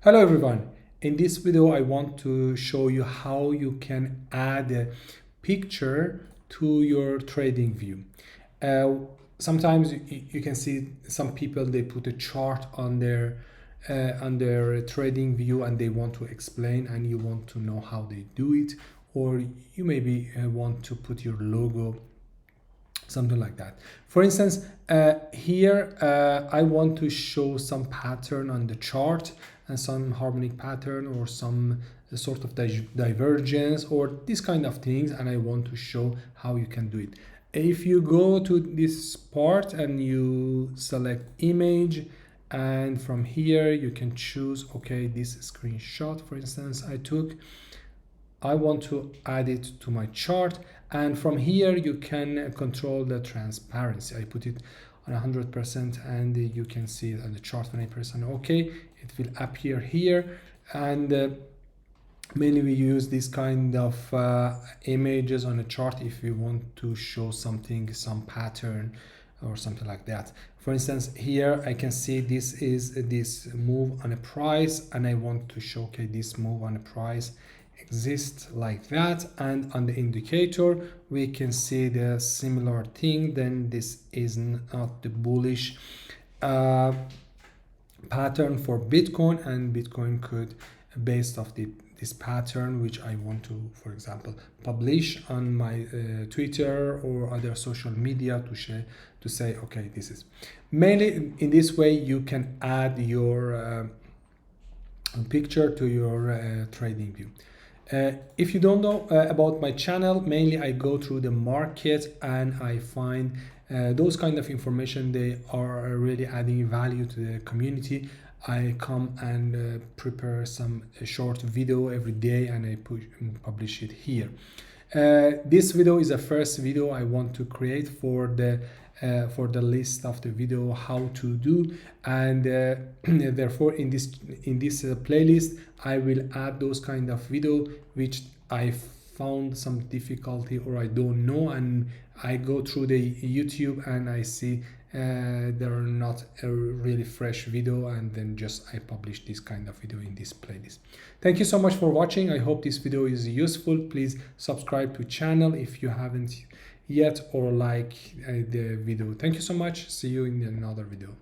Hello everyone. In this video I want to show you how you can add a picture to your trading view. Sometimes you can see some people, they put a chart on their trading view and they want to explain and you want to know how they do it, or you maybe want to put your logo, something like that. For instance, here I want to show some pattern on the chart and some harmonic pattern or some sort of divergence or these kind of things, and I want to show how you can do it. If you go to this part and you select image, and from here you can choose, okay, this screenshot for instance I want to add it to my chart, and from here you can control the transparency. I put it on 100% and you can see it on the chart 20%. Okay, it will appear here, and mainly we use this kind of images on a chart if we want to show something, some pattern or something like that. For instance, here I can see this is this move on a price, and I want to show, okay, this move on a price exists like that, and on the indicator we can see the similar thing. Then this is not the bullish pattern for Bitcoin, and Bitcoin could, based off this pattern, which I want to, for example, publish on my Twitter or other social media to share, to say, okay, this is mainly in this way you can add your picture to your trading view. If you don't know about my channel, mainly I go through the market and I find those kind of information, they are really adding value to the community. I come and prepare some short video every day and I publish it here. This video is the first video I want to create for the list of the video how to do, and therefore in this playlist I will add those kind of video which I found some difficulty or I don't know, and I go through the YouTube and I see there are not a really fresh video, and then just I publish this kind of video in this playlist. Thank you so much for watching. I hope this video is useful. Please subscribe to channel if you haven't yet, or like the video. Thank you so much. See you in another video.